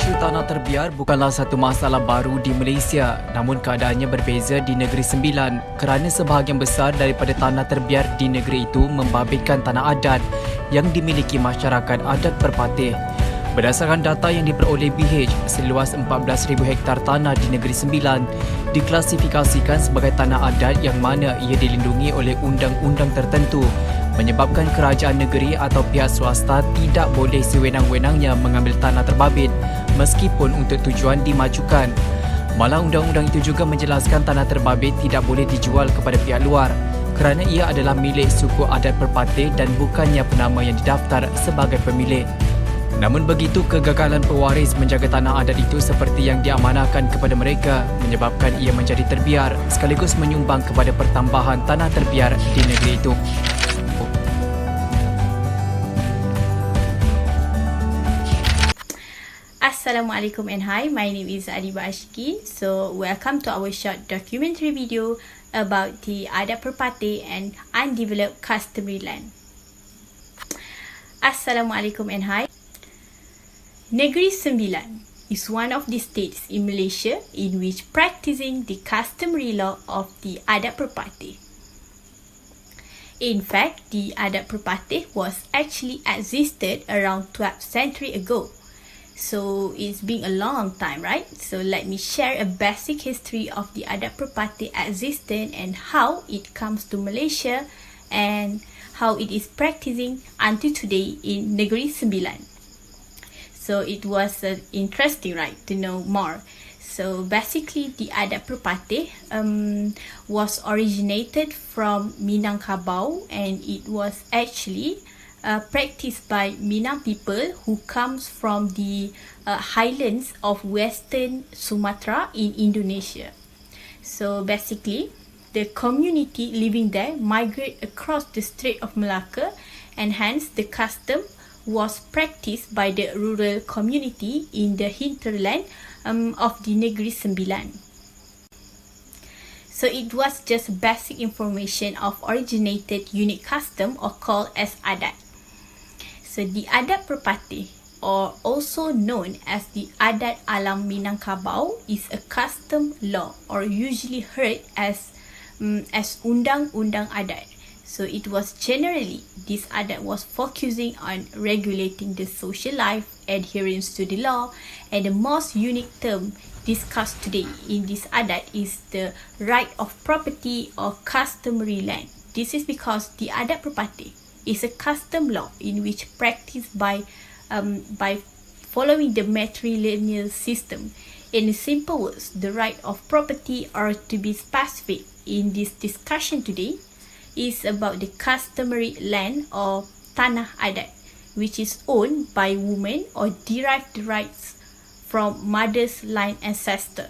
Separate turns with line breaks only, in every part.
Isu tanah terbiar bukanlah satu masalah baru di Malaysia, namun keadaannya berbeza di Negeri Sembilan kerana sebahagian besar daripada tanah terbiar di negeri itu membabitkan tanah adat yang dimiliki masyarakat adat Perpatih. Berdasarkan data yang diperoleh BH, seluas 14,000 hektar tanah di Negeri Sembilan diklasifikasikan sebagai tanah adat yang mana ia dilindungi oleh undang-undang tertentu, menyebabkan kerajaan negeri atau pihak swasta tidak boleh sewenang-wenangnya mengambil tanah terbabit meskipun untuk tujuan dimajukan. Malah undang-undang itu juga menjelaskan tanah terbabit tidak boleh dijual kepada pihak luar kerana ia adalah milik suku adat Perpatih dan bukannya penama yang didaftar sebagai pemilik. Namun begitu, kegagalan pewaris menjaga tanah adat itu seperti yang diamanahkan kepada mereka menyebabkan ia menjadi terbiar sekaligus menyumbang kepada pertambahan tanah terbiar di negeri itu.
Assalamualaikum and hi, my name is Adiba Asyqeen. So welcome to our short documentary video about the Adat Perpatih and Undeveloped Customary land. Assalamualaikum and hi. Negeri Sembilan is one of the states in Malaysia in which practicing the customary law of the Adat Perpatih. In fact, the Adat Perpatih was actually existed around 12th century ago. So it's been a long time, right? So let me share a basic history of the Adat Perpatih existence and how it comes to Malaysia and how it is practicing until today in Negeri Sembilan. So it was interesting, right, to know more. So basically, the Adat Perpatih was originated from Minangkabau, and it was actually practiced by Minang people who comes from the highlands of Western Sumatra in Indonesia. So basically, the community living there migrate across the Strait of Malacca, and hence the custom was practiced by the rural community in the hinterland of the Negeri Sembilan. So it was just basic information of originated unique custom or called as Adat. So the Adat Perpatih, or also known as the Adat Alam Minangkabau, is a custom law or usually heard as Undang-Undang Adat. So it was generally, this Adat was focusing on regulating the social life, adherence to the law, and the most unique term discussed today in this Adat is the right of property or customary land. This is because the Adat Perpatih is a custom law in which practiced by following the matrilineal system. In simple words, the right of property, or to be specific in this discussion today, is about the customary land or tanah adat, which is owned by women or derived rights from mother's line ancestor.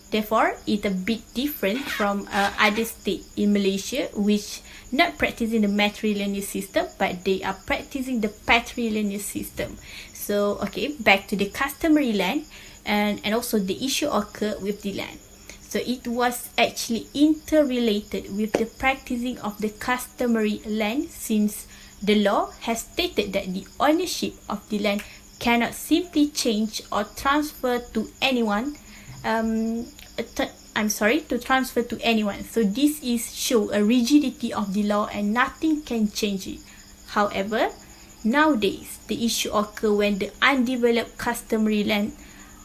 Therefore, it's a bit different from other states in Malaysia which not practicing the matrilineal system, but they are practicing the patrilineal system. So, okay, back to the customary land and also the issue occurred with the land. So it was actually interrelated with the practicing of the customary land, since the law has stated that the ownership of the land cannot simply change or transfer to anyone. To transfer to anyone. So this is show a rigidity of the law and nothing can change it. However, nowadays the issue occur when the undeveloped customary land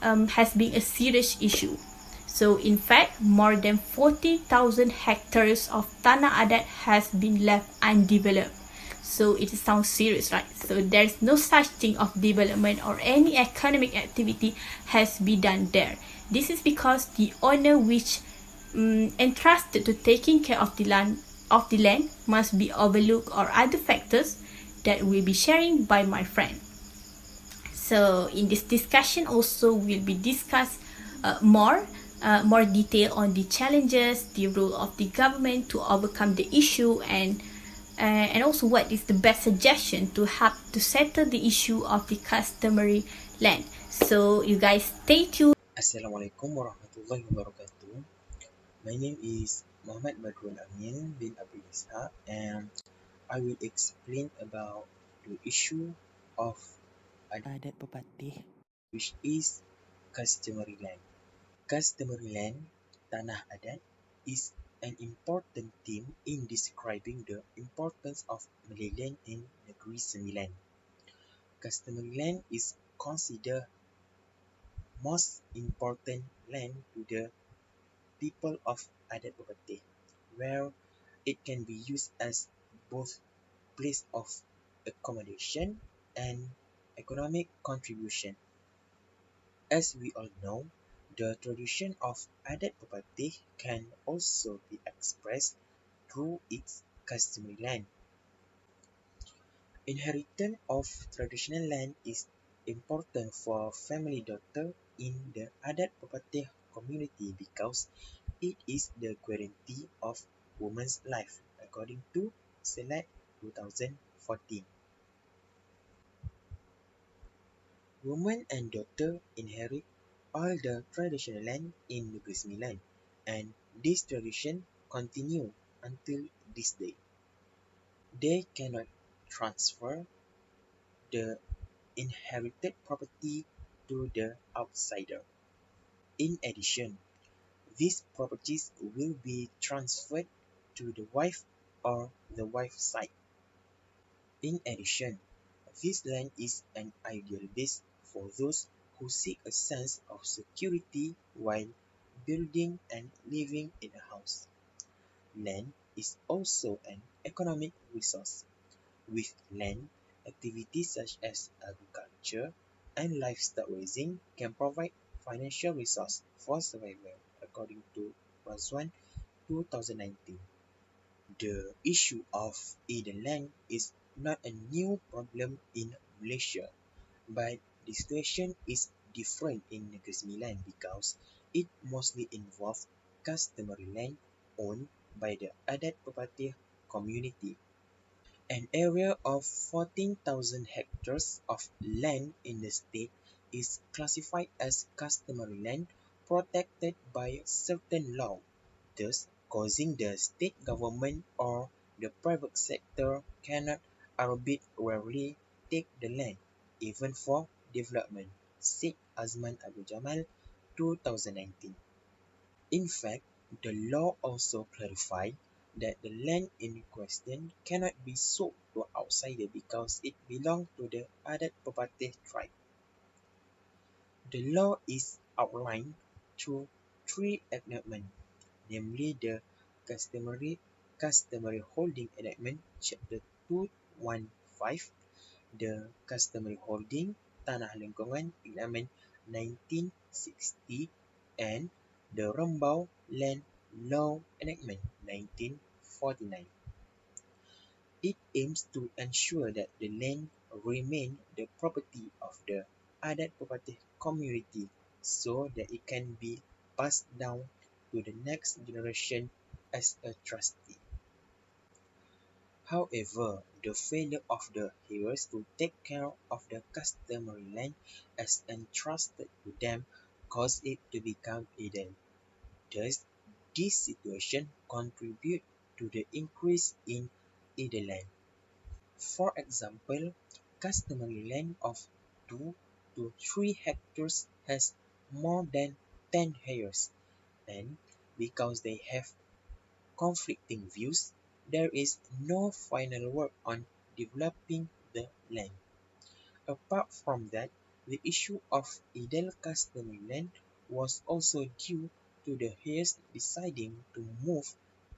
has been a serious issue. So in fact, more than 40,000 hectares of tanah adat has been left undeveloped. So it sounds serious, right? So there's no such thing of development or any economic activity has been done there. This is because the owner which entrusted to taking care of the land must be overlooked or other factors that will be sharing by my friend. So in this discussion also will be discussed more detail on the challenges, the role of the government to overcome the issue, and also what is the best suggestion to help to settle the issue of the customary land. So you guys stay tuned.
Assalamualaikum warahmatullahi wabarakatuh. My name is Badrul Amin bin Abdul Ishak, and I will explain about the issue of
Adat Perpatih,
which is customary land. Customary land, tanah adat, is an important theme in describing the importance of Malay land in Negeri Sembilan. Customary land is considered most important land to the people of Adat Perpatih, where it can be used as both place of accommodation and economic contribution. As we all know, the tradition of Adat Perpatih can also be expressed through its customary land. Inheritance of traditional land is important for family daughter in the Adat Perpatih community because it is the guarantee of woman's life according to Select 2014. Woman and daughter inherit all the traditional land in Negeri Sembilan, and this tradition continue until this day. They cannot transfer the inherited property to the outsider. In addition, these properties will be transferred to the wife or the wife's side. In addition, this land is an ideal base for those who seek a sense of security while building and living in a house. Land is also an economic resource. With land, activities such as agriculture and livestock raising can provide financial resource for survival, according to Razwan 2019. The issue of idle land is not a new problem in Malaysia, but the situation is different in Negeri Sembilan because it mostly involves customary land owned by the Adat Perpatih community. An area of 14,000 hectares of land in the state is classified as customary land protected by certain law, thus causing the state government or the private sector cannot arbitrarily take the land, even for development, said Azman Abu Jamal, 2019. In fact, the law also clarified that the land in question cannot be sold to outsiders because it belongs to the Adat Perpatih tribe. The law is outlined through three enactments, namely the Customary Holding Enactment Chapter 215, the Customary Holding Tanah Lingkungan Enactment 1960, and the Rembau Land Law Enactment 1949. It aims to ensure that the land remain the property of the Adat Perpatih community so that it can be passed down to the next generation as a trustee. However, the failure of the heirs to take care of the customary land as entrusted to them caused it to become idle. Thus, this situation contributes to the increase in idle land. For example, customary land of 2 to 3 hectares has more than 10 heirs, and because they have conflicting views, there is no final work on developing the land. Apart from that, the issue of idle customary land was also due to the heirs deciding to move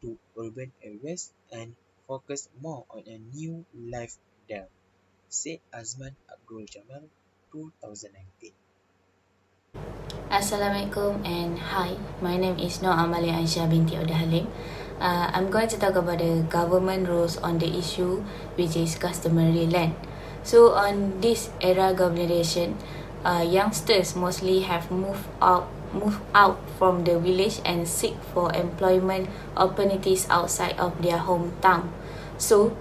to urban areas and focus more on a new life there, said Azman Abdul Jamal, 2019.
Assalamualaikum and hi, my name is Amalin Aishah Binti Halim. I'm going to talk about the government rules on the issue which is customary land. So on this era globalization, youngsters mostly have moved out from the village and seek for employment opportunities outside of their hometown. So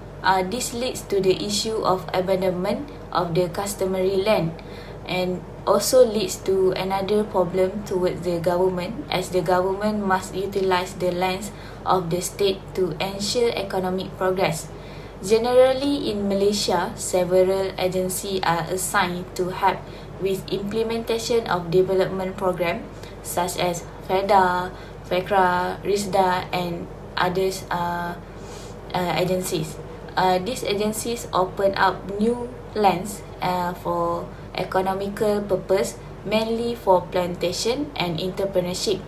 this leads to the issue of abandonment of the customary land, and also leads to another problem towards the government, as the government must utilize the lands of the state to ensure economic progress. Generally, in Malaysia, several agencies are assigned to help with implementation of development program such as FEDA, FECRA, RISDA and others agencies. These agencies open up new lands for economical purpose, mainly for plantation and entrepreneurship.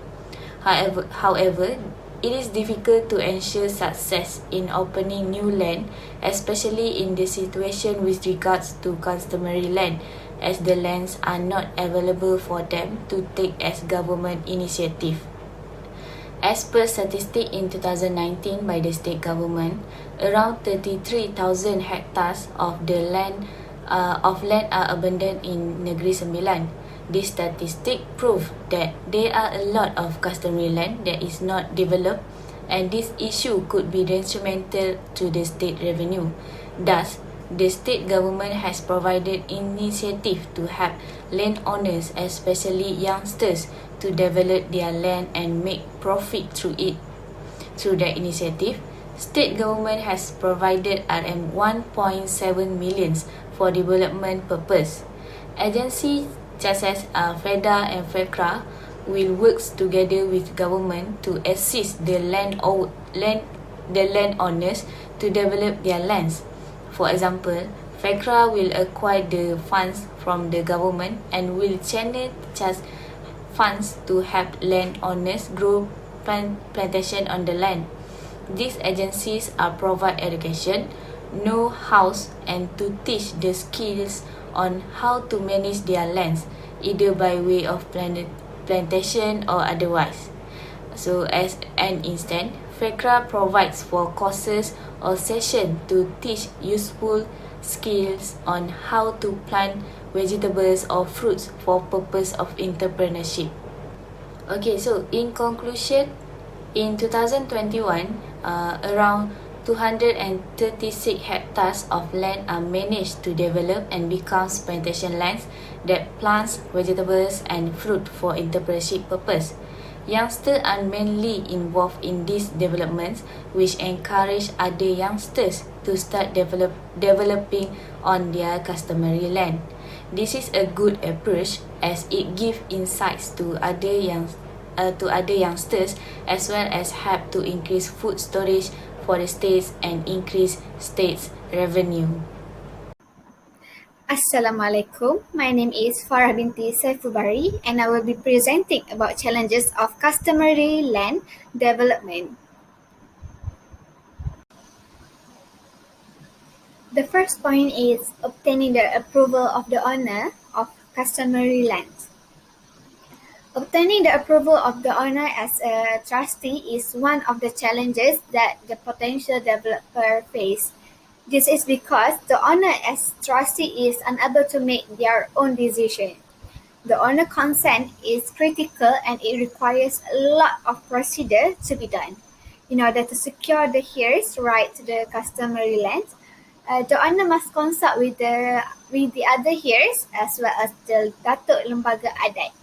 However, it is difficult to ensure success in opening new land, especially in the situation with regards to customary land, as the lands are not available for them to take as government initiative. As per statistic in 2019 by the state government, around 33,000 hectares of land are abandoned in Negeri Sembilan. This statistic prove that there are a lot of customary land that is not developed, and this issue could be detrimental to the state revenue. Thus, the state government has provided initiative to help landowners, especially youngsters, to develop their land and make profit through it. Through that initiative, state government has provided RM 1.7 million for development purpose. Agencies such as FEDA and FECRA will work together with government to assist the landowners to develop their lands. For example, FECRA will acquire the funds from the government and will channel such funds to help landowners grow plantation on the land. These agencies provide education, know-how, and to teach the skills on how to manage their lands, either by way of plantation or otherwise. So, as an instance, FECRA provides for courses or sessions to teach useful skills on how to plant vegetables or fruits for purpose of entrepreneurship. Okay, so in conclusion, in 2021, around 236 hectares of land are managed to develop and become plantation lands that plants vegetables and fruit for entrepreneurship purpose. Youngsters are mainly involved in these developments, which encourage other youngsters to start developing on their customary land. This is a good approach as it gives insights to other youngsters, as well as help to increase food storage for the states and increase states revenue.
Assalamualaikum. My name is Farah Bt Saifulbhari and I will be presenting about challenges of customary land development. The first point is obtaining the approval of the owner of customary lands. Obtaining the approval of the owner as a trustee is one of the challenges that the potential developer face. This is because the owner as trustee is unable to make their own decision. The owner consent is critical and it requires a lot of procedure to be done. In order to secure the heir's right to the customary land, the owner must consult with the other heirs as well as the Datuk Lembaga Adat.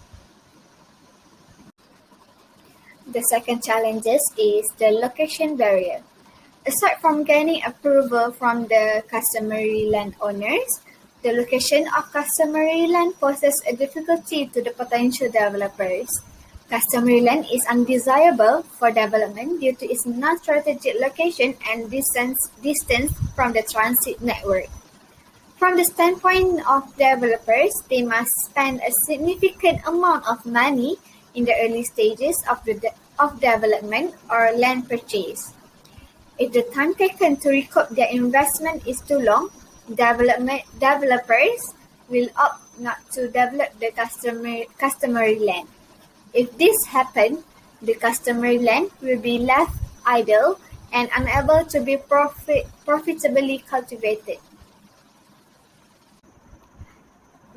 The second challenge is the location barrier. Aside from gaining approval from the customary landowners, the location of customary land poses a difficulty to the potential developers. Customary land is undesirable for development due to its non-strategic location and distance from the transit network. From the standpoint of developers, they must spend a significant amount of money in the early stages of development or land purchase. If the time taken to recoup their investment is too long, developers will opt not to develop the customary land. If this happens, the customary land will be left idle and unable to be profitably cultivated.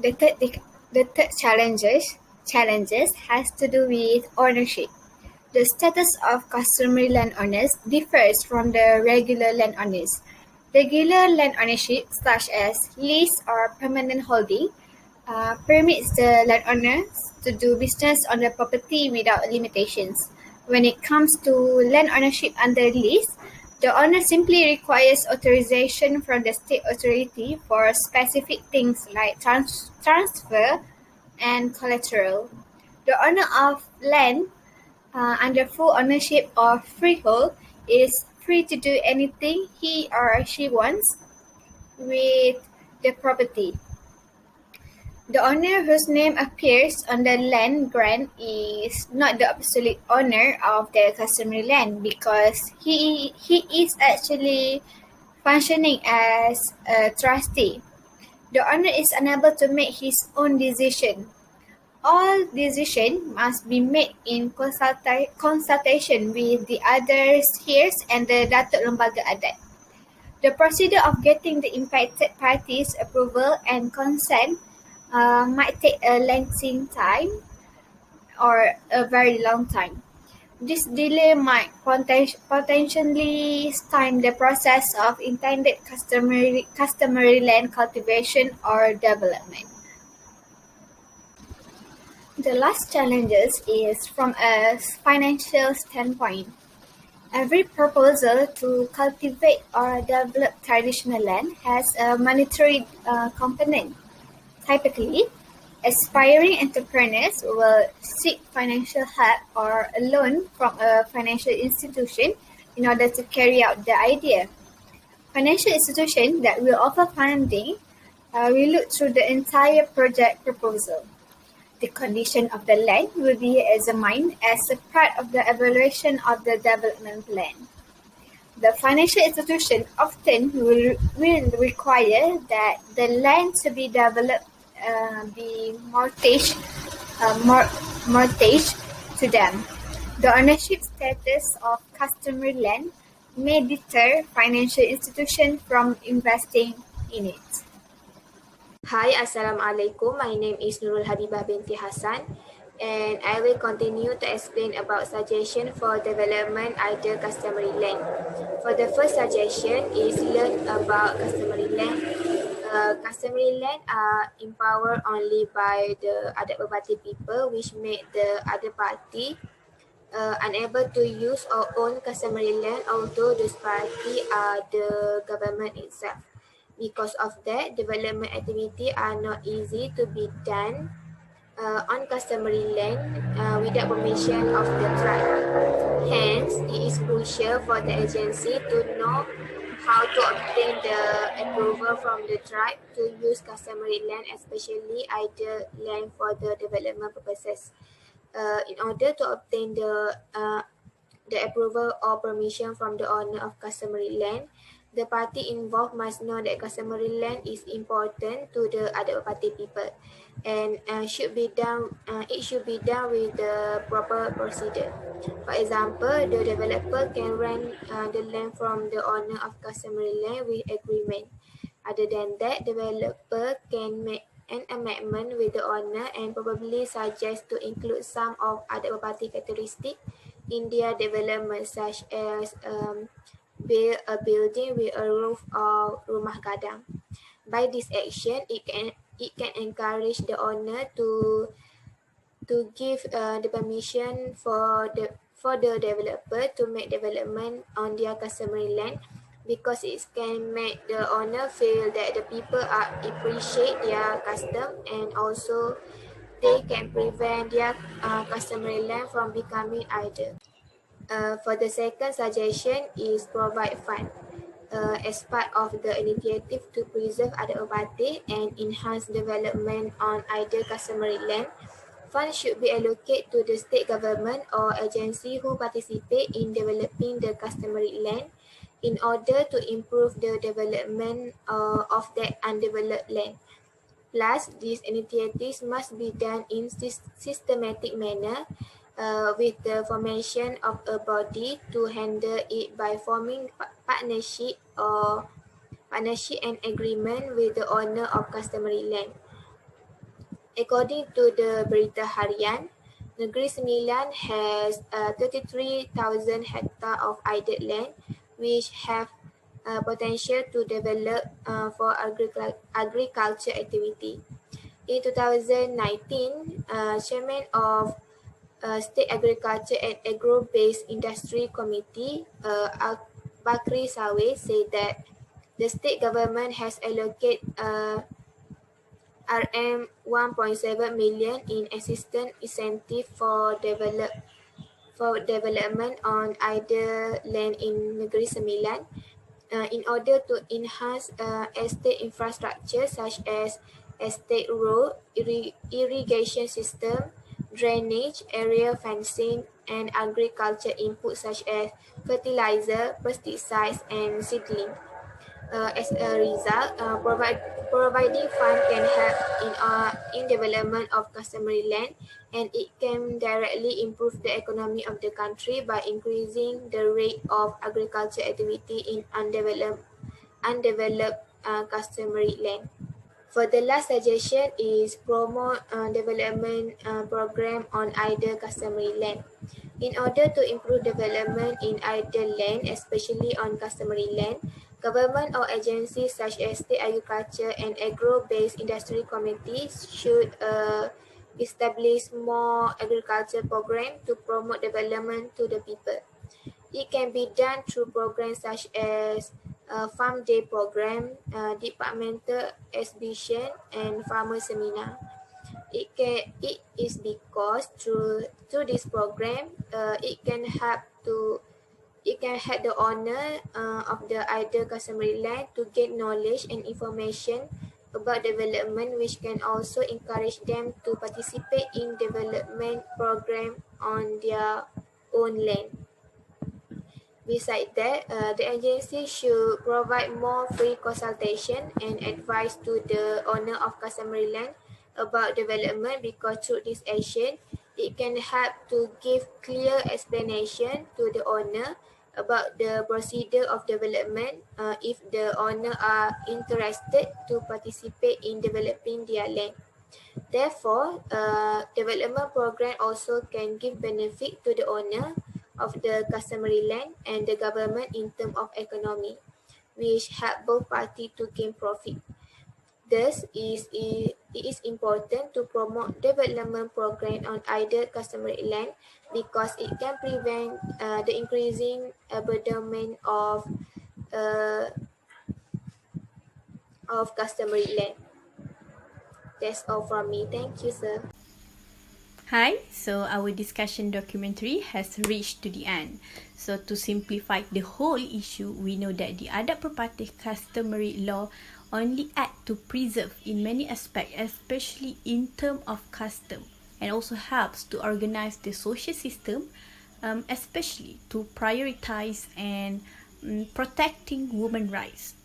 The third challenges has to do with ownership. The status of customary landowners differs from the regular landowners. Regular land ownership, such as lease or permanent holding, permits the landowners to do business on the property without limitations. When it comes to land ownership under lease, The owner simply requires authorization from the state authority for specific things like transfer and collateral. The owner of land under full ownership or freehold is free to do anything he or she wants with the property. The owner whose name appears on the land grant is not the absolute owner of the customary land because he is actually functioning as a trustee. The owner is unable to make his own decision. All decisions must be made in consultation with the other heirs and the Datuk Lembaga Adat. The procedure of getting the impacted parties' approval and consent might take a lengthy time or a very long time. This delay might potentially stymie the process of intended customary land cultivation or development. The last challenges is from a financial standpoint. Every proposal to cultivate or develop traditional land has a monetary component. Typically, aspiring entrepreneurs will seek financial help or a loan from a financial institution in order to carry out the idea. Financial institutions that will offer funding will look through the entire project proposal. The condition of the land will be examined as a part of the evaluation of the development plan. The financial institution often will require that the land to be developed be mortgaged to them. The ownership status of customary land may deter financial institutions from investing in it.
Hi, Assalamualaikum. My name is Nurul Habibah Binti Hassan, and I will continue to explain about suggestion for development either customary land. For the first suggestion is learn about customary land. Customary land are empowered only by the Adat Perpatih people, which make the other party unable to use or own customary land, although those party are the government itself. Because of that, development activity are not easy to be done on customary land without permission of the tribe. Hence, it is crucial for the agency to know how to obtain the approval from the tribe to use customary land, especially idle land for the development purposes. In order to obtain the approval or permission from the owner of customary land, the party involved must know that customary land is important to the other party people, and it should be done with the proper procedure. For example, the developer can rent the land from the owner of customary land with agreement. Other than that, developer can make an amendment with the owner and probably suggest to include some of other party characteristics in their development, such as build a building with a roof or rumah gadang. By this action, it can encourage the owner to give the permission for the developer to make development on their customary land, because it can make the owner feel that the people are appreciate their custom, and also they can prevent their customary land from becoming idle. For the second suggestion is provide fund as part of the initiative to preserve Adat Perpatih and enhance development on either customary land. Funds should be allocated to the state government or agency who participate in developing the customary land in order to improve the development of that undeveloped land. Plus, these initiatives must be done in systematic manner with the formation of a body to handle it by forming partnership and agreement with the owner of customary land. According to the Berita Harian, Negeri Sembilan has 33,000 hectares of idle land which have potential to develop for agriculture activity. In 2019, Chairman of State Agriculture and Agro-Based Industry Committee, Bakri Saweh said that the state government has allocated RM 1.7 million in assistance incentive for development on either land in Negeri Sembilan in order to enhance estate infrastructure such as estate road, irrigation system, drainage, area fencing, and agriculture input such as fertilizer, pesticides, and seedling. As a result, providing fund can help in development of customary land, and it can directly improve the economy of the country by increasing the rate of agriculture activity in undeveloped customary land. For the last suggestion is promote development program on idle customary land. In order to improve development in idle land, especially on customary land, government or agencies such as state agriculture and agro-based industry committees should establish more agriculture program to promote development to the people. It can be done through programs such as Farm Day Program, departmental exhibition, and farmer seminar. It is because through this program, it can help the owner of the idle customary land to gain knowledge and information about development, which can also encourage them to participate in development program on their own land. Besides that, the agency should provide more free consultation and advice to the owner of customary land about development, because through this action, it can help to give clear explanation to the owner about the procedure of development if the owner are interested to participate in developing their land. Therefore, development program also can give benefit to the owner of the customary land and the government in terms of economy, which help both parties to gain profit. Thus, it is important to promote development program on either customary land, because it can prevent the increasing abandonment of customary land. That's all from me. Thank you, sir.
Hi, so our discussion documentary has reached to the end. So to simplify the whole issue, we know that the Adat Perpatih customary law only act to preserve in many aspects, especially in terms of custom, and also helps to organize the social system, especially to prioritize and protecting women rights.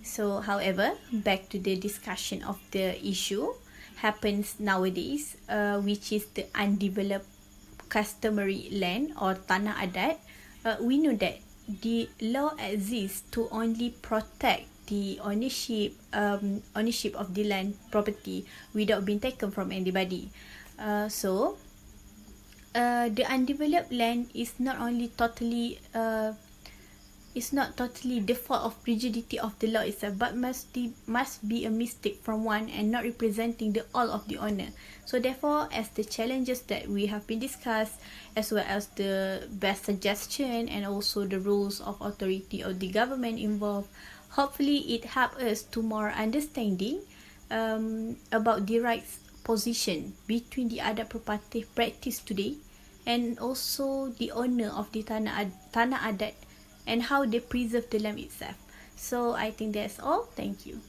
So, however, back to the discussion of the issue happens nowadays, which is the undeveloped customary land or tanah adat. We know that the law exists to only protect the ownership of the land property without being taken from anybody. So the undeveloped land is not totally the fault of rigidity of the law itself, but must be a mistake from one and not representing the all of the owner. So therefore, as the challenges that we have been discussed, as well as the best suggestion and also the rules of authority of the government involved, hopefully it help us to more understanding about the rights position between the Adat Perpatih practice today and also the owner of the tanah adat and how they preserve the land itself. So I think that's all. Thank you.